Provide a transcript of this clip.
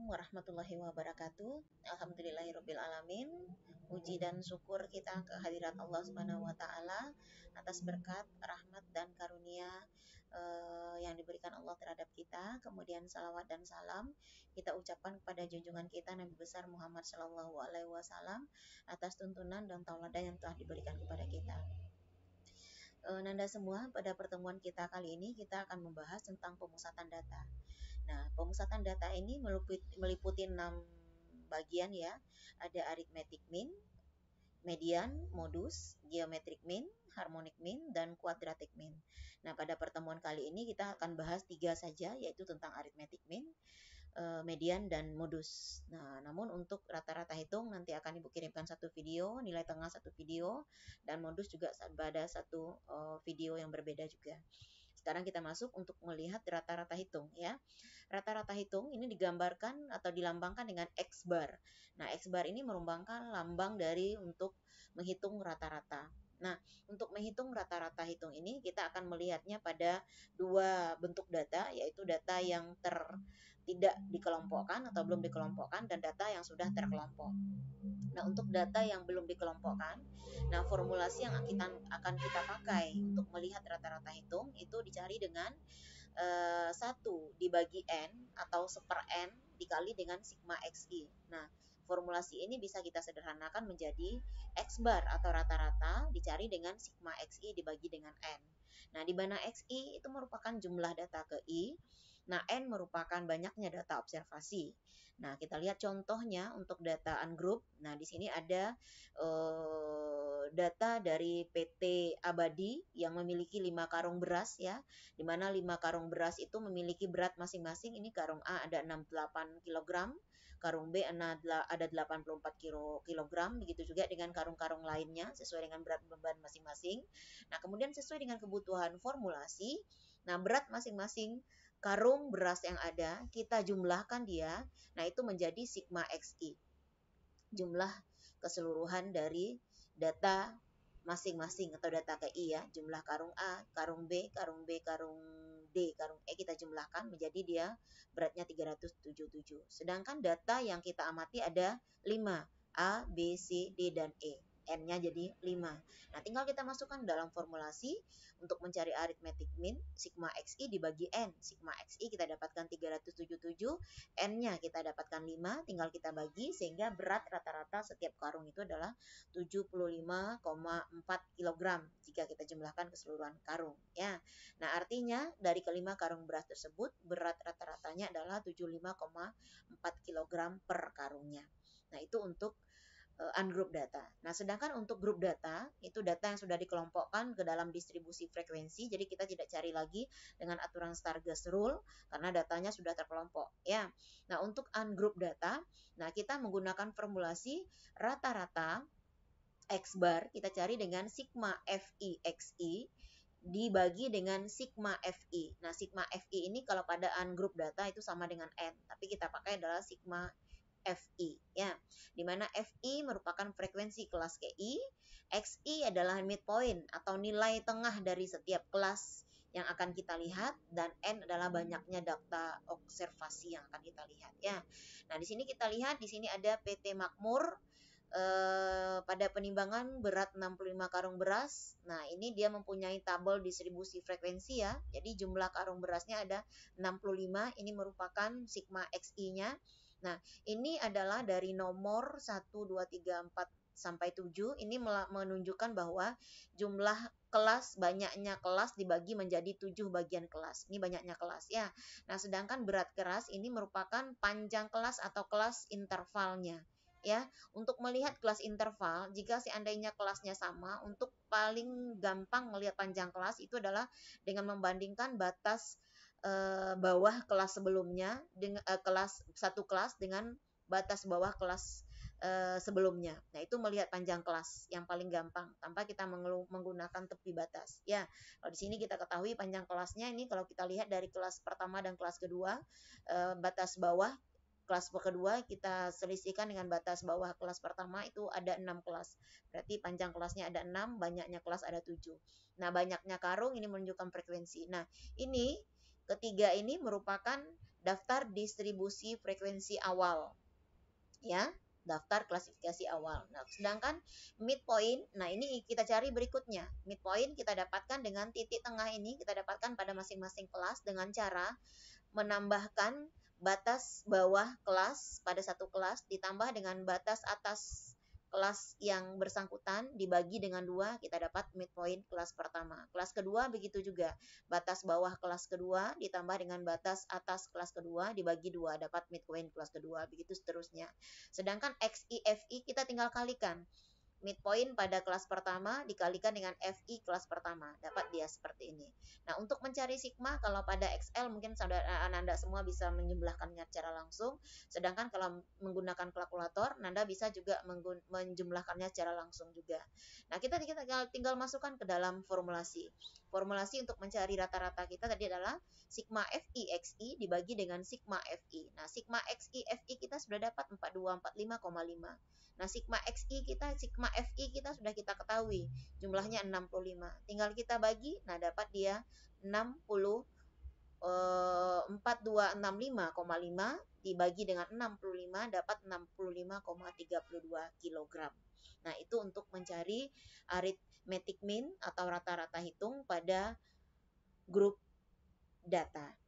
Assalamualaikum warahmatullahi wabarakatuh. Alhamdulillahirabbil alamin. Puji dan syukur kita kehadirat Allah Subhanahu wa taala atas berkat, rahmat dan karunia yang diberikan Allah terhadap kita. Kemudian salawat dan salam kita ucapkan kepada junjungan kita Nabi besar Muhammad sallallahu alaihi wasallam atas tuntunan dan tauladan yang telah diberikan kepada kita. Nanda semua, pada pertemuan kita kali ini kita akan membahas tentang pemusatan data. Nah, pemusatan data ini meliputi 6 bagian ya. Ada arithmetic mean, median, modus, geometric mean, harmonic mean, dan quadratic mean. Nah, pada pertemuan kali ini kita akan bahas 3 saja, yaitu tentang arithmetic mean, median, dan modus. Nah, namun untuk rata-rata hitung nanti akan Ibu kirimkan satu video, nilai tengah satu video, dan modus juga ada satu video yang berbeda juga. Sekarang kita masuk untuk melihat rata-rata hitung ya. Rata-rata hitung ini digambarkan atau dilambangkan dengan X bar. Nah, X bar ini merupakan lambang dari untuk menghitung rata-rata. Nah, untuk menghitung rata-rata hitung ini kita akan melihatnya pada dua bentuk data, yaitu data yang tidak dikelompokkan atau belum dikelompokkan dan data yang sudah terkelompok. Nah, untuk data yang belum dikelompokkan, nah formulasi yang akan kita pakai untuk melihat rata-rata hitung itu dicari dengan 1 dibagi N atau seper N dikali dengan sigma XI. Nah, formulasi ini bisa kita sederhanakan menjadi X bar atau rata-rata dicari dengan sigma XI dibagi dengan N. Nah, di mana XI itu merupakan jumlah data ke I. Nah, N merupakan banyaknya data observasi. Nah, kita lihat contohnya untuk data ungroup. Nah, di sini ada data dari PT Abadi yang memiliki 5 karung beras ya, di mana 5 karung beras itu memiliki berat masing-masing. Ini karung A ada 68 kg, karung B ada 84 kg, begitu juga dengan karung-karung lainnya sesuai dengan berat beban masing-masing. Nah, kemudian sesuai dengan kebutuhan formulasi, nah berat masing-masing karung beras yang ada kita jumlahkan dia, nah itu menjadi sigma XI. Jumlah keseluruhan dari data masing-masing atau data KI ya, jumlah karung A, karung B, karung D, karung E kita jumlahkan menjadi dia beratnya 377. Sedangkan data yang kita amati ada 5, A, B, C, D, dan E. N-nya jadi 5. Nah, tinggal kita masukkan dalam formulasi untuk mencari arithmetic mean, sigma XI dibagi N. Sigma XI kita dapatkan 377, N-nya kita dapatkan 5, tinggal kita bagi sehingga berat rata-rata setiap karung itu adalah 75,4 kg jika kita jumlahkan keseluruhan karung ya. Nah, artinya dari kelima karung beras tersebut berat rata-ratanya adalah 75,4 kg per karungnya. Nah, itu untuk ungroup data. Nah, sedangkan untuk grup data, itu data yang sudah dikelompokkan ke dalam distribusi frekuensi, jadi kita tidak cari lagi dengan aturan Stargast rule karena datanya sudah terkelompok ya. Nah, untuk ungroup data, nah kita menggunakan formulasi rata-rata X bar kita cari dengan sigma FI XI dibagi dengan sigma FI. Nah, sigma FI ini kalau pada ungroup data itu sama dengan N, tapi kita pakai adalah sigma FI ya, dimana FI merupakan frekuensi kelas KI, XI adalah midpoint atau nilai tengah dari setiap kelas yang akan kita lihat, dan N adalah banyaknya data observasi yang akan kita lihat ya. Nah, di sini kita lihat di sini ada PT Makmur pada penimbangan berat 65 karung beras. Nah, ini dia mempunyai tabel distribusi frekuensi ya. Jadi jumlah karung berasnya ada 65, ini merupakan sigma XI-nya. Nah, ini adalah dari nomor 1, 2, 3, 4 sampai 7. Ini menunjukkan bahwa jumlah kelas, banyaknya kelas dibagi menjadi 7 bagian kelas. Ini banyaknya kelas ya. Nah, sedangkan berat keras ini merupakan panjang kelas atau kelas intervalnya. Ya, untuk melihat kelas interval, jika seandainya kelasnya sama, untuk paling gampang melihat panjang kelas itu adalah dengan membandingkan batas bawah kelas sebelumnya dengan satu kelas dengan batas bawah kelas sebelumnya. Nah, itu melihat panjang kelas yang paling gampang tanpa kita menggunakan tepi batas. Ya, kalau di sini kita ketahui panjang kelasnya ini kalau kita lihat dari kelas pertama dan kelas kedua, batas bawah kelas kedua kita selisihkan dengan batas bawah kelas pertama itu ada 6 kelas. Berarti panjang kelasnya ada 6, banyaknya kelas ada 7. Nah, banyaknya karung ini menunjukkan frekuensi. Nah, ini ketiga ini merupakan daftar distribusi frekuensi awal, ya, daftar klasifikasi awal. Nah, sedangkan midpoint, nah ini kita cari berikutnya. Midpoint kita dapatkan dengan titik tengah ini, kita dapatkan pada masing-masing kelas dengan cara menambahkan batas bawah kelas pada satu kelas ditambah dengan batas atas kelas yang bersangkutan dibagi dengan 2, kita dapat midpoint kelas pertama. Kelas kedua begitu juga, batas bawah kelas kedua ditambah dengan batas atas kelas kedua dibagi 2, dapat midpoint kelas kedua, begitu seterusnya. Sedangkan XI, FI kita tinggal kalikan. Midpoint pada kelas pertama dikalikan dengan FI kelas pertama, dapat dia seperti ini. Nah, untuk mencari sigma, kalau pada Excel mungkin saudara Nanda semua bisa menjumlahkannya secara langsung, sedangkan kalau menggunakan kalkulator, Nanda bisa juga menjumlahkannya secara langsung juga. Nah, kita tinggal masukkan ke dalam formulasi. Formulasi untuk mencari rata-rata kita tadi adalah sigma FI XI dibagi dengan sigma FI. Nah, sigma XI FI kita sudah dapat 4245,5. Nah, sigma XI kita, sigma FI kita sudah kita ketahui, jumlahnya 65. Tinggal kita bagi, nah dapat dia 4265,5 dibagi dengan 65 dapat 65,32 kg. Nah, itu untuk mencari arithmetic mean atau rata-rata hitung pada grup data.